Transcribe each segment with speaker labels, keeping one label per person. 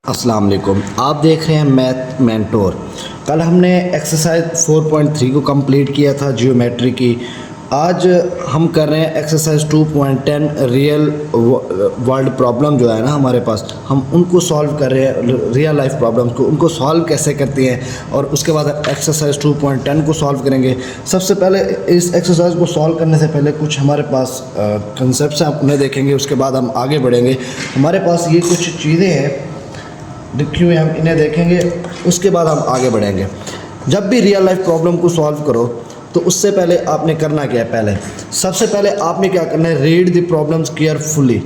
Speaker 1: अस्सलाम वालेकुम। आप देख रहे हैं मैथ मेंटोर। कल हमने एक्सरसाइज 4.3 को कंप्लीट किया था ज्योमेट्री की। आज हम कर रहे हैं एक्सरसाइज 2.10 रियल वर्ल्ड प्रॉब्लम जो है ना हमारे पास, हम उनको सॉल्व कर रहे हैं। रियल लाइफ प्रॉब्लम्स को उनको सॉल्व कैसे करती हैं और उसके बाद एक्सरसाइज 2.10 को सॉल्व करेंगे। सबसे पहले इस एक्सरसाइज को सॉल्व करने से पहले कुछ हमारे पास कंसेप्ट हैं, उन्हें देखेंगे, उसके बाद हम आगे बढ़ेंगे। हमारे पास ये कुछ चीज़ें हैं लिखी हुई, हम इन्हें देखेंगे, उसके बाद हम आगे बढ़ेंगे। जब भी रियल लाइफ प्रॉब्लम को सॉल्व करो तो उससे पहले आपने करना क्या है? सबसे पहले आपने क्या करना है, read the problems carefully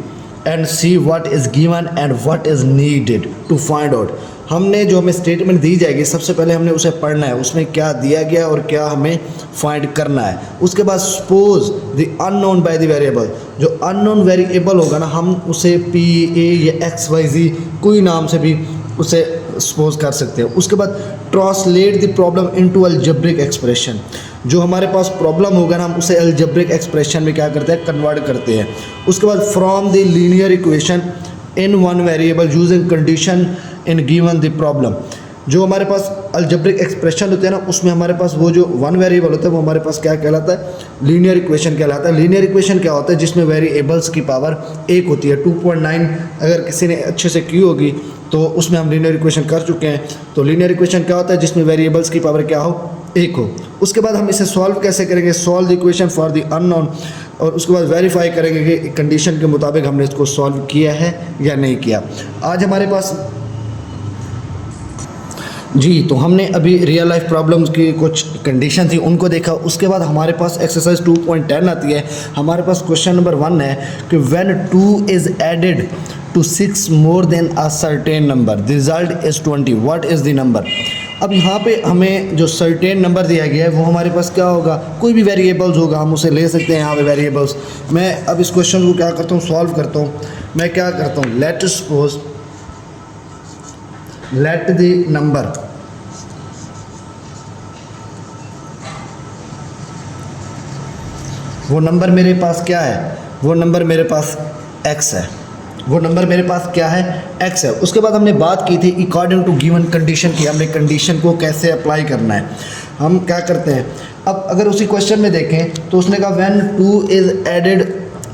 Speaker 1: and see what is given and what is needed to find out. हमने जो हमें स्टेटमेंट दी जाएगी सबसे पहले हमने उसे पढ़ना है, उसमें क्या दिया गया और क्या हमें फाइंड करना है। उसके बाद suppose the unknown by the variable, जो अननोन वेरिएबल होगा ना, हम उसे पी ए या एक्स वाई जी कोई नाम से भी उसे सपोज कर सकते हैं। उसके बाद translate the problem into algebraic expression, जो हमारे पास प्रॉब्लम होगा ना हम उसे अलजेब्रिक एक्सप्रेशन में क्या करते हैं, कन्वर्ट करते हैं। उसके बाद from the linear equation in one variable using condition in given the problem, जो हमारे पास अलजेब्रिक एक्सप्रेशन होते हैं ना, उसमें हमारे पास वो जो वन वेरिएबल होता है वो हमारे पास क्या कहलाता है, लीनियर इक्वेशन कहलाता है। लीनियर इक्वेशन क्या होता है, जिसमें वेरिएबल्स की पावर एक होती है। 2.9 अगर किसी ने अच्छे से की होगी तो उसमें हम लीनियर इक्वेशन कर चुके हैं। तो लीनियर इक्वेशन क्या होता है, जिसमें वेरिएबल्स की पावर क्या हो, एक हो। उसके बाद हम इसे सॉल्व कैसे करेंगे, solve the equation for the unknown, और उसके बाद वेरीफाई करेंगे कि कंडीशन के मुताबिक हमने इसको सॉल्व किया है या नहीं किया। आज हमारे पास जी, तो हमने अभी रियल लाइफ प्रॉब्लम्स की कुछ कंडीशन थी उनको देखा। उसके बाद हमारे पास एक्सरसाइज 2.10 आती है। हमारे पास क्वेश्चन नंबर 1 है कि when 2 is added to 6 more than a certain number the result is 20, what is the number. अब यहाँ पे हमें जो सर्टेन नंबर दिया गया है वो हमारे पास क्या होगा, कोई भी वेरिएबल्स होगा, हम उसे ले सकते हैं यहाँ पे वेरिएबल्स। मैं अब इस क्वेश्चन को क्या करता हूँ, सॉल्व करता हूँ। मैं क्या करता हूँ, let suppose let the number, वो नंबर मेरे पास क्या है, वो नंबर मेरे पास x है, वो नंबर मेरे पास क्या है, x है। उसके बाद हमने बात की थी अकॉर्डिंग टू गिवन कंडीशन की, हमने कंडीशन को कैसे अप्लाई करना है। हम क्या करते हैं, अब अगर उसी क्वेश्चन में देखें तो उसने कहा when 2 is added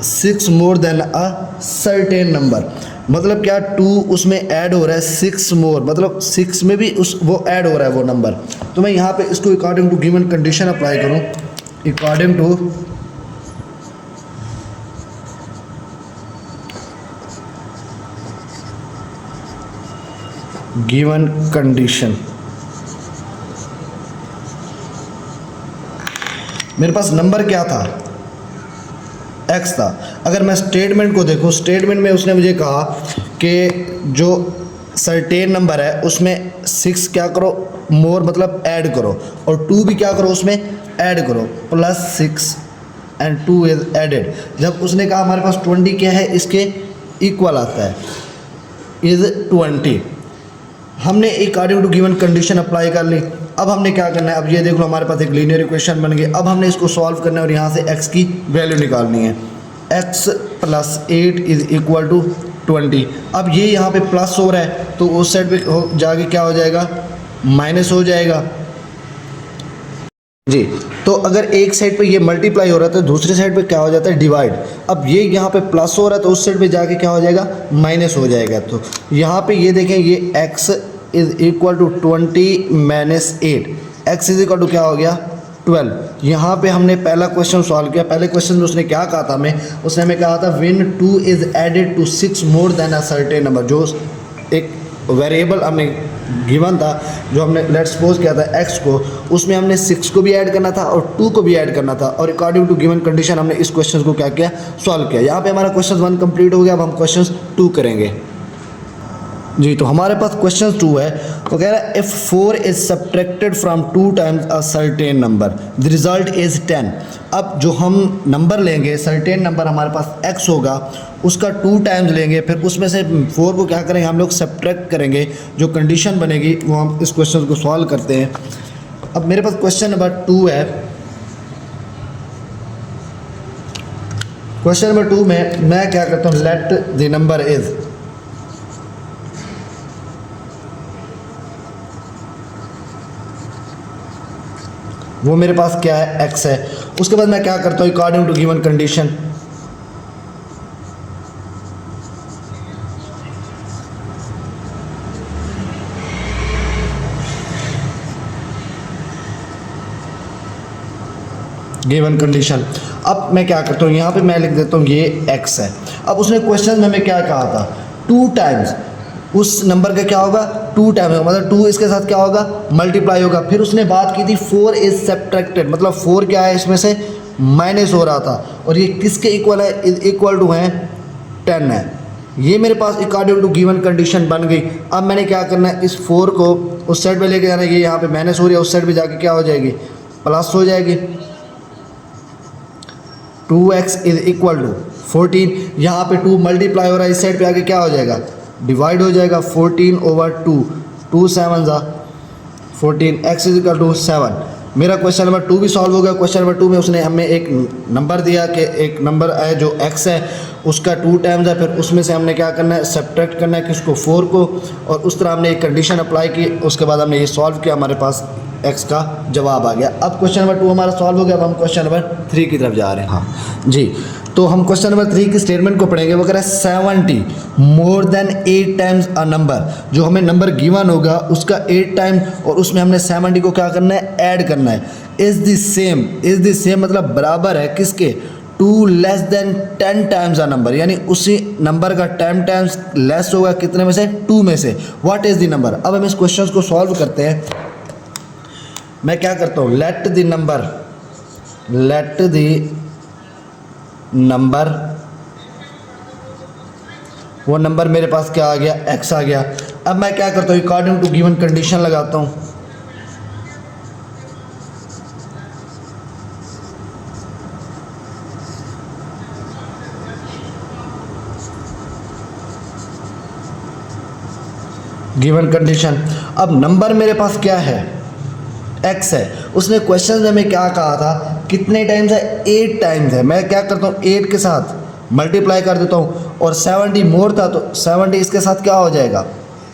Speaker 1: 6 more than a certain number, मतलब क्या 2 उसमें ऐड हो रहा है 6 मोर, मतलब 6 में भी वो ऐड हो रहा है वो नंबर। तो मैं यहाँ पे इसको according to given condition apply करूँ, अकॉर्डिंग टू गिवन कंडीशन। मेरे पास नंबर क्या था, x था। अगर मैं स्टेटमेंट को देखूं, स्टेटमेंट में उसने मुझे कहा कि जो सर्टेन नंबर है उसमें 6 क्या करो, मोर मतलब ऐड करो, और 2 भी क्या करो उसमें ऐड करो, प्लस 6 एंड 2 इज एडेड। जब उसने कहा हमारे पास 20 क्या है, इसके इक्वल आता है, इज 20। हमने according to given condition apply कर ली। अब हमने क्या करना है, अब ये देख लो हमारे पास एक लीनियर इक्वेशन बन गई। अब हमने इसको सॉल्व करना है और यहाँ से x की वैल्यू निकालनी है। x + 8 is equal to 20। अब ये यहाँ पे प्लस हो रहा है तो उस साइड पे जाके क्या हो जाएगा, माइनस हो जाएगा जी। तो अगर एक साइड पे ये मल्टीप्लाई हो रहा है तो दूसरी साइड पे क्या हो जाता है, डिवाइड। अब ये यहाँ पे प्लस हो रहा है तो उस साइड पे जाके क्या हो जाएगा, माइनस हो जाएगा। तो यहाँ पे ये देखें, ये x is equal to 20 minus 8, x is equal to क्या हो गया, 12। यहाँ पे हमने पहला क्वेश्चन सॉल्व किया। पहले क्वेश्चन में उसने क्या कहा था हमें, उसने हमें कहा था when 2 is added to 6 more than a certain number, जो एक वेरिएबल हमें गिवन था, जो हमने लेट्स सपोज किया था x को, उसमें हमने 6 को भी ऐड करना था और 2 को भी ऐड करना था, और अकॉर्डिंग टू गिवन कंडीशन हमने इस क्वेश्चन को क्या किया, सॉल्व किया। यहाँ पे हमारा क्वेश्चन 1 कंप्लीट हो गया। अब हम क्वेश्चन 2 करेंगे जी। तो हमारे पास क्वेश्चन 2 है, वो कह रहा है if 4 is subtracted from 2 times a certain number the result is 10। अब जो हम नंबर लेंगे, सर्टेन नंबर हमारे पास x होगा, उसका 2 टाइम्स लेंगे, फिर उसमें से 4 को क्या करेंगे, हम लोग सब्ट्रैक्ट करेंगे। जो कंडीशन बनेगी वो हम इस क्वेश्चन को सॉल्व करते हैं। अब मेरे पास क्वेश्चन नंबर 2 है। क्वेश्चन नंबर 2 में मैं क्या करता हूँ, लेट द नंबर इज़ वो मेरे पास क्या है, x है। उसके बाद मैं क्या करता हूँ, according to given condition given condition, अब मैं क्या करता हूँ, यहाँ पे मैं लिख देता हूँ ये x है। अब उसने क्वेश्चन में हमें क्या कहा था, 2 टाइम्स उस नंबर का क्या होगा, 2 टाइम्स होगा, मतलब 2 इसके साथ क्या होगा, मल्टीप्लाई होगा। फिर उसने बात की थी 4 इज सब्ट्रैक्टेड, मतलब 4 क्या है, इसमें से माइनस हो रहा था, और ये किसके इक्वल है, इक्वल टू है 10 है। ये मेरे पास अकॉर्डिंग टू गिवन कंडीशन बन गई। अब मैंने क्या करना है, इस 4 को उस साइड पे लेके जाना है, ये यहाँ पे माइनस हो रही है, उस साइड पे जाके क्या हो जाएगी, प्लस हो जाएगी। 2x इज इक्वल टू 14, यहाँ पे 2 मल्टीप्लाई हो रहा है, इस साइड पे आके क्या हो जाएगा, डिवाइड हो जाएगा। 14/2, 2 7 ज़ा 14, x इज इक्वल टू 7। मेरा क्वेश्चन नंबर 2 भी सॉल्व हो गया। क्वेश्चन नंबर 2 में उसने हमें एक नंबर दिया कि एक नंबर है जो x है, उसका 2 टाइम्स है, फिर उसमें से हमने क्या करना है, सब्ट्रैक्ट करना है किसको, 4 को, और उस तरह हमने एक कंडीशन अप्लाई की। उसके बाद हमने ये सॉल्व किया, हमारे पास x का जवाब आ गया। अब क्वेश्चन नंबर 2 हमारा सॉल्व हो गया। अब हम क्वेश्चन नंबर 3 की तरफ जा रहे हैं। हाँ जी, तो हम क्वेश्चन नंबर 3 की स्टेटमेंट को पढ़ेंगे। वो कह रहा है 70 more than 8 times a number, जो हमें नंबर गिवन होगा उसका 8 टाइम, और उसमें हमने 70 को क्या करना है, ऐड करना है। इज़ द सेम मतलब बराबर है किसके, 2 less than 10 times a number, यानी उसी नंबर का 10 टाइम्स लेस होगा कितने में से, 2 में से। What is the number. अब हम इस क्वेश्चन को सॉल्व करते हैं। मैं क्या करता हूँ, लेट द नंबर, वो नंबर मेरे पास क्या आ गया, x आ गया। अब मैं क्या करता हूँ, अकॉर्डिंग टू गिवन कंडीशन लगाता हूँ। गिवन कंडीशन, अब नंबर मेरे पास क्या है, x है। उसने क्वेश्चन में हमें क्या कहा था, कितने टाइम्स है, 8 टाइम्स है। मैं क्या करता हूँ, 8 के साथ मल्टीप्लाई कर देता हूँ, और 70 मोर था तो 70 इसके साथ क्या हो जाएगा,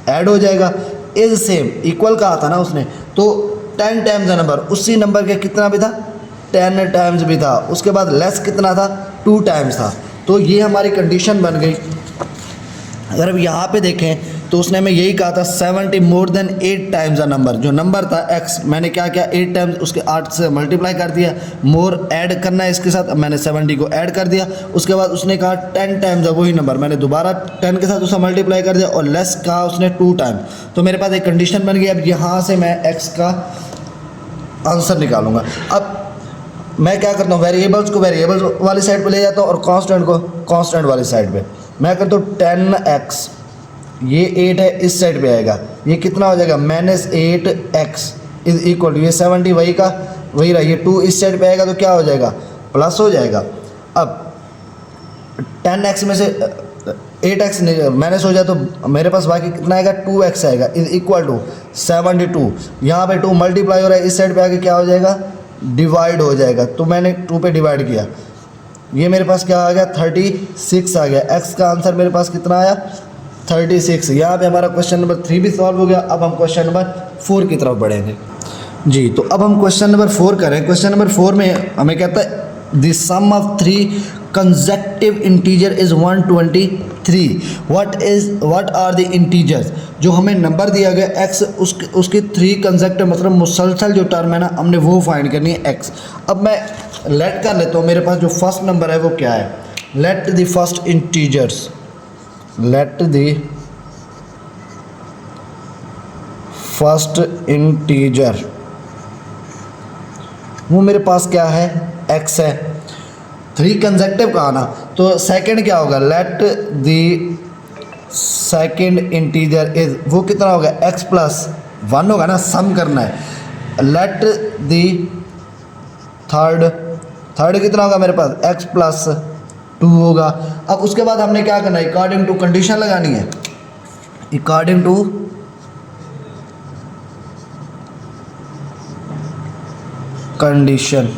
Speaker 1: ऐड हो जाएगा। इज सेम इक्वल कहा था ना उसने, तो 10 टाइम्स है नंबर, उसी नंबर के कितना भी था, 10 टाइम्स भी था। उसके बाद लेस कितना था, 2 टाइम्स था। तो ये हमारी कंडीशन बन गई। अगर अब यहाँ पे देखें तो उसने हमें यही कहा था 70 more than 8 times a number, जो नंबर था x, मैंने क्या किया, 8 टाइम्स उसके 8 से मल्टीप्लाई कर दिया, मोर ऐड करना है इसके साथ, अब मैंने 70 को ऐड कर दिया। उसके बाद उसने कहा 10 टाइम्स है वही नंबर, मैंने दोबारा 10 के साथ उसे मल्टीप्लाई कर दिया, और लेस कहा उसने 2 टाइम। तो मेरे पास एक कंडीशन बन गई। अब यहाँ से मैं x का आंसर निकालूंगा। अब मैं क्या करता हूँ, वेरिएबल्स को वेरिएबल्स वाली साइड पर ले जाता हूँ, और कॉन्स्टेंट को कॉन्स्टेंट वाली साइड पर। मैं करता हूँ 10x, ये 8 है, इस साइड पे आएगा, ये कितना हो जाएगा, -8x इज इक्वल टू, ये 70 वही का वही रहा, ये 2 इस साइड पे आएगा तो क्या हो जाएगा, प्लस हो जाएगा। अब 10x में से 8x माइनस हो जाए तो मेरे पास बाकी कितना आएगा, 2x आएगा, इज इक्वल टू 72। यहाँ पे 2 मल्टीप्लाई हो रहा है, इस साइड पे आके क्या हो जाएगा, डिवाइड हो जाएगा। तो मैंने 2 पे डिवाइड किया, ये मेरे पास क्या आ गया, 36 आ गया। x का आंसर मेरे पास कितना आया, 36। यहाँ पे हमारा क्वेश्चन नंबर 3 भी सॉल्व हो गया। अब हम क्वेश्चन नंबर 4 की तरफ बढ़ेंगे। जी, तो अब हम क्वेश्चन नंबर 4 करें। क्वेश्चन नंबर 4 में हमें कहता है the sum of 3 consecutive integer is 123। What are the integers, जो हमें नंबर दिया गया x, उसके 3 कंसेक्टिव मतलब मुसलसल जो टर्म है ना, हमने वो फाइंड करनी है x। अब मैं लेट कर लेता हूँ, मेरे पास जो फर्स्ट नंबर है वो क्या है, let the first integers, let the first integer, वो मेरे पास क्या है, x है। 3 कंसेक्टिव कहा ना, तो सेकंड क्या होगा, let the second integer is, वो कितना होगा, x प्लस 1 होगा ना, सम करना है। let the थर्ड कितना होगा मेरे पास, x प्लस 2 होगा। अब उसके बाद हमने क्या करना है, अकॉर्डिंग टू कंडीशन लगानी है, अकॉर्डिंग टू कंडीशन।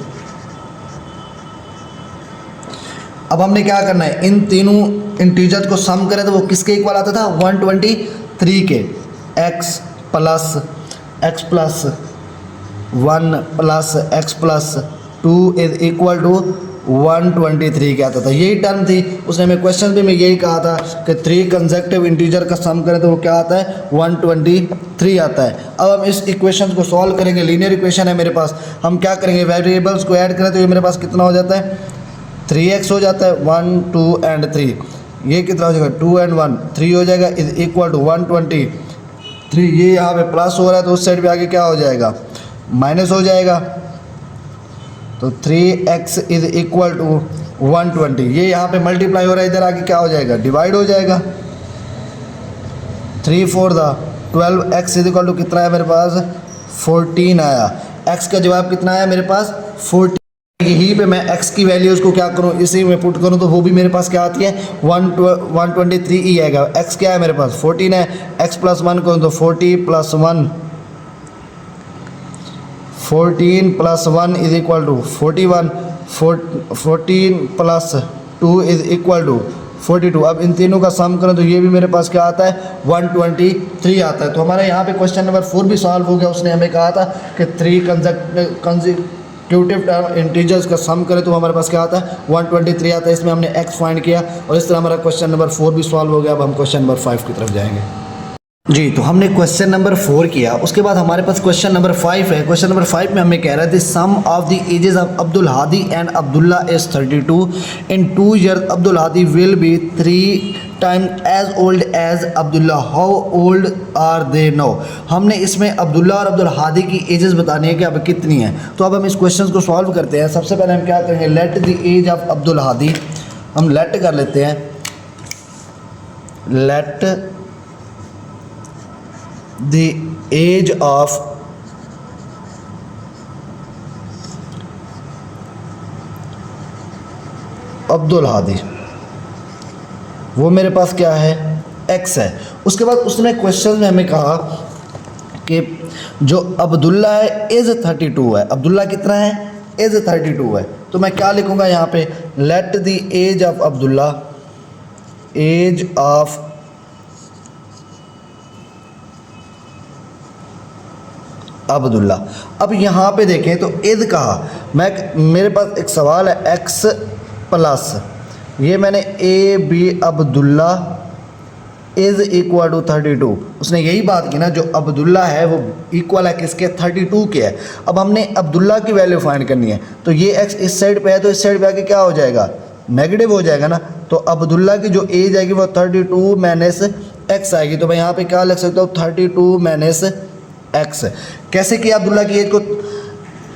Speaker 1: अब हमने क्या करना है, इन तीनों इंटीजर को सम करें तो वो किसके इक्वल आता था, 123 के, x plus 1 plus x plus 2 is equal to 123 क्या आता था, यही टर्म थी। उसने हमें क्वेश्चन भी में यही कहा था कि 3 कंसेक्टिव इंटीजर का सम करें तो वो क्या आता है, 123 आता है। अब हम इस इक्वेशन को सॉल्व करेंगे, लीनियर इक्वेशन है मेरे पास। हम क्या करेंगे, वेरिएबल्स को ऐड करें तो ये मेरे पास कितना हो जाता है, 3x हो जाता है, 1 2 एंड 3। ये कितना हो जाएगा, 2 एंड 1 3 हो जाएगा, इज इक्वल टू 123। ये यहाँ पे प्लस हो रहा है तो उस साइड पे आगे क्या हो जाएगा, माइनस हो जाएगा। तो 3x इज इक्वल टू 120। ये यहाँ पे मल्टीप्लाई हो रहा है, इधर आगे क्या हो जाएगा, डिवाइड हो जाएगा। 3 4 12, x इज इक्वल टू कितना है मेरे पास, 14 आया। x का जवाब कितना आया मेरे पास, 14। यहीं पे मैं x की वैल्यूज़ को क्या करूँ, इसी में पुट करूँ तो वो भी मेरे पास क्या आती है, 123 ही आएगा। x क्या है मेरे पास, 14 है। x प्लस 1 करूँ तो 40 plus 1, 14 plus 1 is equal to 41, 14 plus 2 is equal to 42। अब इन तीनों का सम करें तो ये भी मेरे पास क्या आता है, 123 आता है। तो हमारे यहाँ पे क्वेश्चन नंबर 4 भी सॉल्व हो गया। उसने हमें कहा था कि 3 कंसेक्यूटिव इंटीजर्स का सम करें तो हमारे पास क्या आता है, 123 आता है। इसमें हमने x फाइंड किया और इस तरह हमारा क्वेश्चन नंबर 4 भी सॉल्व हो गया। अब हम क्वेश्चन नंबर 5 की तरफ जाएंगे। जी, तो हमने क्वेश्चन नंबर 4 किया, उसके बाद हमारे पास क्वेश्चन नंबर 5 है। क्वेश्चन नंबर 5 में हमें कह रहा था some of the ages of Abdul Hadi and Abdullah is 32। In 2 years Abdul Hadi will be 3 times as old as Abdullah, how old are they now. हमने इसमें अब्दुल्ला और अब्दुल हादी की एजेस बतानी है कि अब कितनी है। तो अब हम इस क्वेश्चन को सॉल्व करते हैं। सबसे पहले हम क्या करेंगे, let the age of Abdul Hadi, हम लेट कर लेते हैं, let the age of Abdul Hadi, वो मेरे पास क्या है, x है। उसके बाद उसने क्वेश्चन में हमें कहा कि जो अब्दुल्ला है एज 32 है। अब्दुल्ला कितना है, एज 32 है। तो मैं क्या लिखूंगा यहाँ पे, let the age of Abdullah, age of Abdullah. अब यहाँ पे देखें तो एज कहा, मेरे पास एक सवाल है, x प्लस ये मैंने A B Abdullah is equal to 32। उसने यही बात की ना, जो अब्दुल्ला है वो इक्वल है किसके, 32 के है। अब हमने अब्दुल्ला की वैल्यू फाइंड करनी है, तो ये x इस साइड पे है तो इस साइड पे आके क्या हो जाएगा, नेगेटिव हो जाएगा ना। तो अब्दुल्ला की जो एज आएगी वो 32 माइनस x आएगी। तो मैं यहाँ पे क्या लिख सकता हूँ, 32 माइनस x। कैसे किया अब्दुल्ला की एज को,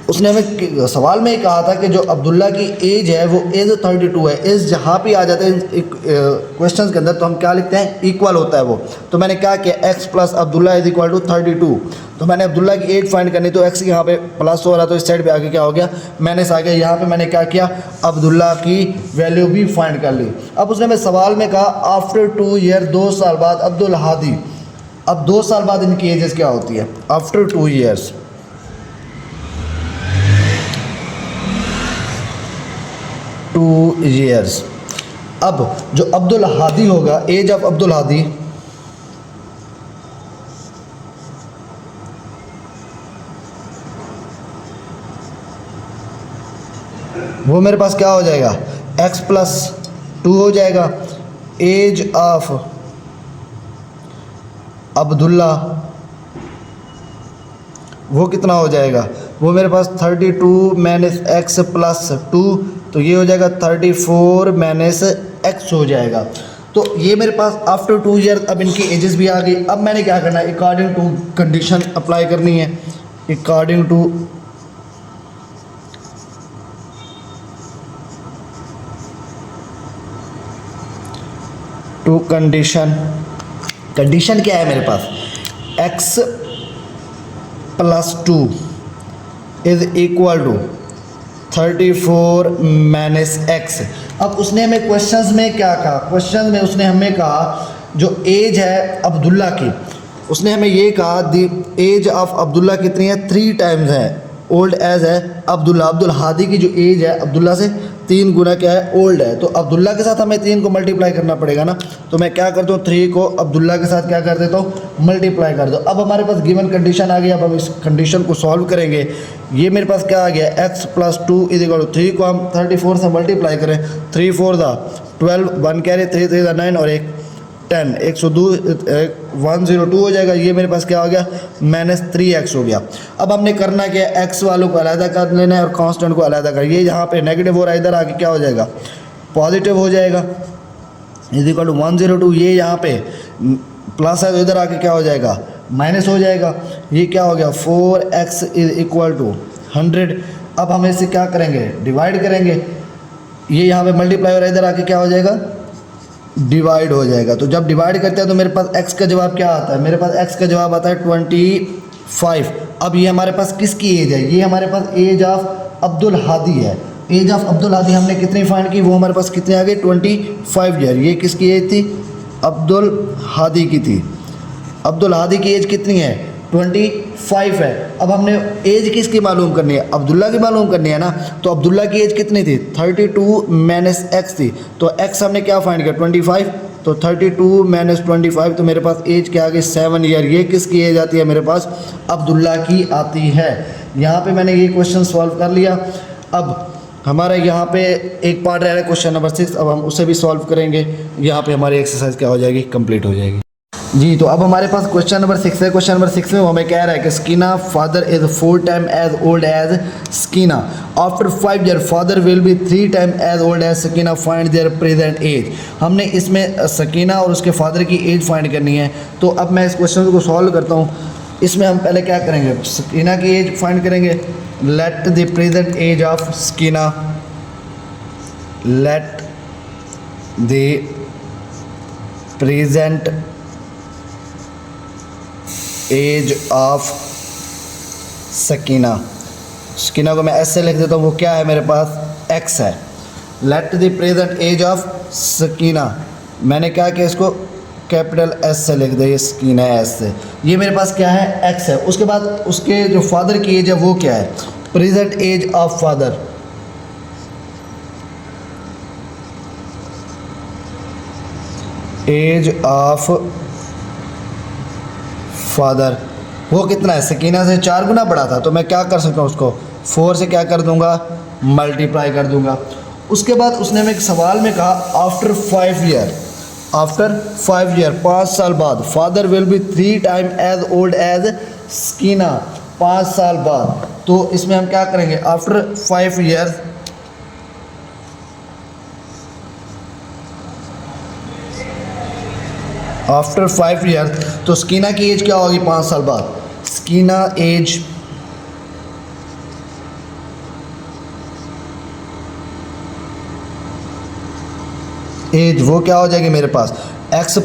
Speaker 1: उसने हमें सवाल में ही कहा था कि जो अब्दुल्ला की एज है वो एज 32 है। एज जहाँ भी आ जाता है क्वेश्चन के अंदर तो हम क्या लिखते हैं, इक्वल होता है वो। तो मैंने क्या किया, x plus Abdullah is equal to 32। तो मैंने अब्दुल्ला की एज फाइंड करनी, तो x यहाँ पे प्लस हो रहा तो इस साइड पे आगे क्या हो गया, माइनस आ गया। यहाँ पे मैंने क्या किया, अब्दुल्ला की वैल्यू भी फाइंड कर ली। अब उसने हमें सवाल में कहा आफ्टर 2 ईयर, 2 साल बाद अब्दुल हादी, अब 2 साल बाद इनकी एजेस क्या होती है, आफ्टर 2 ईयर्स। अब जो अब्दुल हादी होगा, एज ऑफ अब्दुल हादी, वो मेरे पास क्या हो जाएगा, x प्लस 2 हो जाएगा। एज ऑफ अब्दुल्ला वो कितना हो जाएगा, वो मेरे पास 32 माइनस एक्स प्लस 2, तो ये हो जाएगा 34 माइनस एक्स हो जाएगा। तो ये मेरे पास आफ्टर 2 ईयर अब इनकी एजेस भी आ गई। अब मैंने क्या करना है, अकॉर्डिंग टू कंडीशन अप्लाई करनी है, अकॉर्डिंग टू कंडीशन क्या है मेरे पास, x plus 2 is equal to 34 minus x. अब उसने हमें क्वेश्चंस में क्या कहा, क्वेश्चन में उसने हमें कहा जो एज है अब्दुल्ला की, उसने हमें ये कहा दी एज ऑफ अब्दुल्ला कितनी है, 3 टाइम्स है ओल्ड एज है अब्दुल्ला। अब्दुल हादी की जो एज है अब्दुल्ला से 3 गुना क्या है, ओल्ड है। तो अब्दुल्ला के साथ हमें 3 को मल्टीप्लाई करना पड़ेगा ना, तो मैं क्या करता हूँ 3 को अब्दुल्ला के साथ क्या कर देता हूँ, मल्टीप्लाई कर दो। अब हमारे पास गिवन कंडीशन आ गई, अब हम इस कंडीशन को सॉल्व करेंगे। ये मेरे पास क्या आ गया, x + 2 = 3 को हम 34 से मल्टीप्लाई करें, 3 4 दा 12, 1 कैरी, 3 3 दा 9 और 1 10, 102 102 हो जाएगा। ये मेरे पास क्या हो गया, -3x हो गया। अब हमने करना क्या है, x वालों को अलग कर लेना है और कांस्टेंट को अलग कर। ये यहाँ पे नेगेटिव हो रहा है, इधर आके क्या हो जाएगा, पॉजिटिव हो जाएगा, = 102। ये यहाँ पे प्लस है तो इधर आके क्या हो जाएगा, माइनस हो जाएगा। ये क्या हो गया, 4x = 100। अब हम इसे क्या करेंगे, डिवाइड करेंगे। ये यहाँ पे मल्टीप्लाई हो रहा है, इधर आके क्या हो जाएगा, डिवाइड हो जाएगा। तो जब डिवाइड करते हैं तो मेरे पास x का जवाब क्या आता है, मेरे पास x का जवाब आता है 25। अब ये हमारे पास किसकी एज है, ये हमारे पास एज ऑफ अब्दुल हादी है। एज ऑफ अब्दुल हादी हमने कितनी फाइंड की, वो हमारे पास कितने आ गए, 25 ईयर। ये किसकी एज थी, अब्दुल हादी की थी। अब्दुल हादी की एज कितनी है, 25 है। अब हमने एज किसकी मालूम करनी है, अब्दुल्ला की मालूम करनी है ना। तो अब्दुल्ला की एज कितनी थी, 32 - x थी। तो x हमने क्या फाइंड किया, 25। तो 32 - 25, तो मेरे पास एज क्या आ गई, 7 ईयर। ये किसकी एज आती है, मेरे पास अब्दुल्ला की आती है। यहाँ पे मैंने ये क्वेश्चन सॉल्व कर लिया। अब हमारा यहाँ पे एक पार्ट रह रहा है, क्वेश्चन नंबर 6। अब हम उसे भी सॉल्व करेंगे। यहाँ पे हमारी एक्सरसाइज क्या हो जाएगी, कंप्लीट हो जाएगी जी। तो अब हमारे पास क्वेश्चन नंबर 6 है। क्वेश्चन नंबर 6 में वो हमें कह रहा है कि Sakina father is 4 time as old as Sakina. After 5 year father will be 3 time as old as Sakina, find their present age. हमने इसमें स्कीना और उसके फादर की एज फाइंड करनी है। तो अब मैं इस क्वेश्चन को सॉल्व करता हूँ। इसमें हम पहले क्या करेंगे, स्कीना की एज फाइंड करेंगे। Let the present age of Sakina, let the present age of Sakina. Sakina को मैं एस से लिख देता हूँ, वो क्या है मेरे पास, x है। Let the present age of Sakina, मैंने क्या किया, इसको कैपिटल S से लिख दिया, ये सकीना है S से। ये मेरे पास क्या है, x है। उसके बाद उसके जो फादर की एज है वो क्या है, present age of father. Age of father वो कितना है, सकीना से 4 गुना बड़ा था। तो मैं क्या कर सकता हूँ, उसको 4 से क्या कर दूंगा, मल्टीप्लाई कर दूंगा। उसके बाद उसने हमें एक सवाल में कहा, आफ्टर 5 ईयर, आफ्टर 5 ईयर 5 साल बाद, father will be 3 time as old as Sakina, 5 साल बाद। तो इसमें हम क्या करेंगे, आफ्टर 5 ईयर आफ्टर 5 ईयर, तो स्कीना की एज क्या होगी 5 साल बाद। स्कीना एज वो क्या हो जाएगी मेरे पास, x +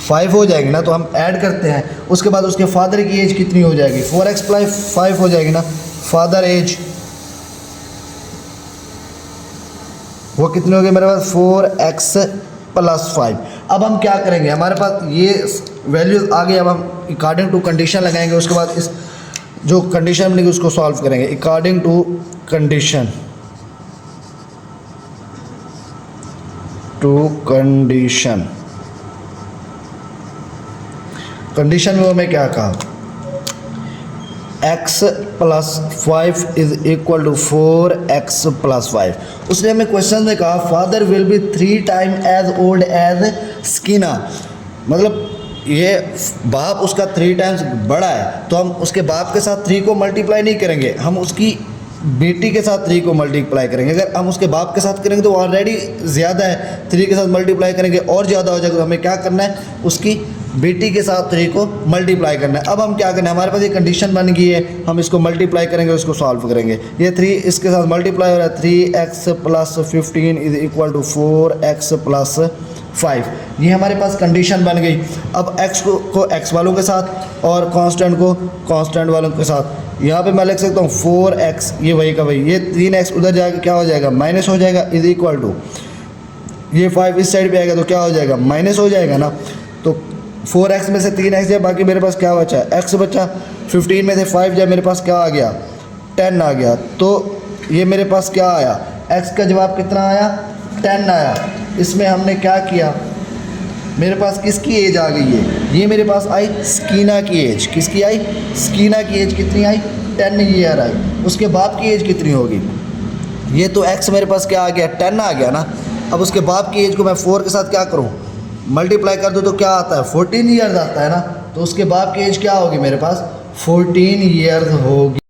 Speaker 1: 5 हो जाएगी ना। तो हम ऐड करते हैं। उसके बाद उसके फादर की एज कितनी हो जाएगी, 4x + 5 हो जाएगी ना। फादर एज वो कितनी होगी मेरे पास, 4x + 5। अब हम क्या करेंगे, हमारे पास ये वैल्यूज आ गई। अब हम अकॉर्डिंग टू कंडीशन लगाएंगे। उसके बाद इस जो कंडीशन बनेगी उसको सॉल्व करेंगे। अकॉर्डिंग टू कंडीशन, कंडीशन में हमें क्या कहा, x + 5 = 4x + 5। उसने हमें क्वेश्चन में कहा, father will be 3 time as old as Sakina, मतलब ये बाप उसका 3 टाइम्स बड़ा है। तो हम उसके बाप के साथ 3 को मल्टीप्लाई नहीं करेंगे, हम उसकी बेटी के साथ 3 को मल्टीप्लाई करेंगे। अगर हम उसके बाप के साथ करेंगे तो ऑलरेडी ज़्यादा है, 3 के साथ मल्टीप्लाई करेंगे और ज़्यादा हो जाएगा। तो हमें क्या करना है, उसकी बेटी के साथ 3 को मल्टीप्लाई करना है। अब हम क्या करना है, हमारे पास ये कंडीशन बन गई है, हम इसको मल्टीप्लाई करेंगे, उसको सॉल्व करेंगे। ये 3 इसके साथ मल्टीप्लाई हो रहा है, 3x + 15 = 4x + 5। ये हमारे पास कंडीशन बन गई। अब x को x वालों के साथ और कांस्टेंट को कांस्टेंट वालों के साथ। यहाँ पे मैं लिख सकता हूँ 4x, ये वही का वही, ये 3x उधर जाकर क्या हो जाएगा, माइनस हो जाएगा, = ये 5 इस साइड पे आएगा तो क्या हो जाएगा, माइनस हो जाएगा ना। तो 4x में से 3x जाए, बाकी मेरे पास क्या बचा, x बचा। 15 में से 5 जाए, मेरे पास क्या आ गया, 10 आ गया। तो ये मेरे पास क्या आया, एक्स का जवाब कितना आया, 10 आया। इसमें हमने क्या किया, मेरे पास किसकी एज आ गई है, ये मेरे पास आई स्कीना की एज। किसकी आई, स्कीना की एज कितनी आई, 10 ईयर आई। उसके बाप की एज कितनी होगी, ये तो एक्स मेरे पास क्या आ गया, 10 आ गया ना। अब उसके बाप की एज को मैं 4 के साथ क्या करूँ, मल्टीप्लाई कर दूँ तो क्या आता है, 14 ईयर्स आता है ना। तो उसके बाप की एज क्या होगी मेरे पास, 14 ईयर्स होगी।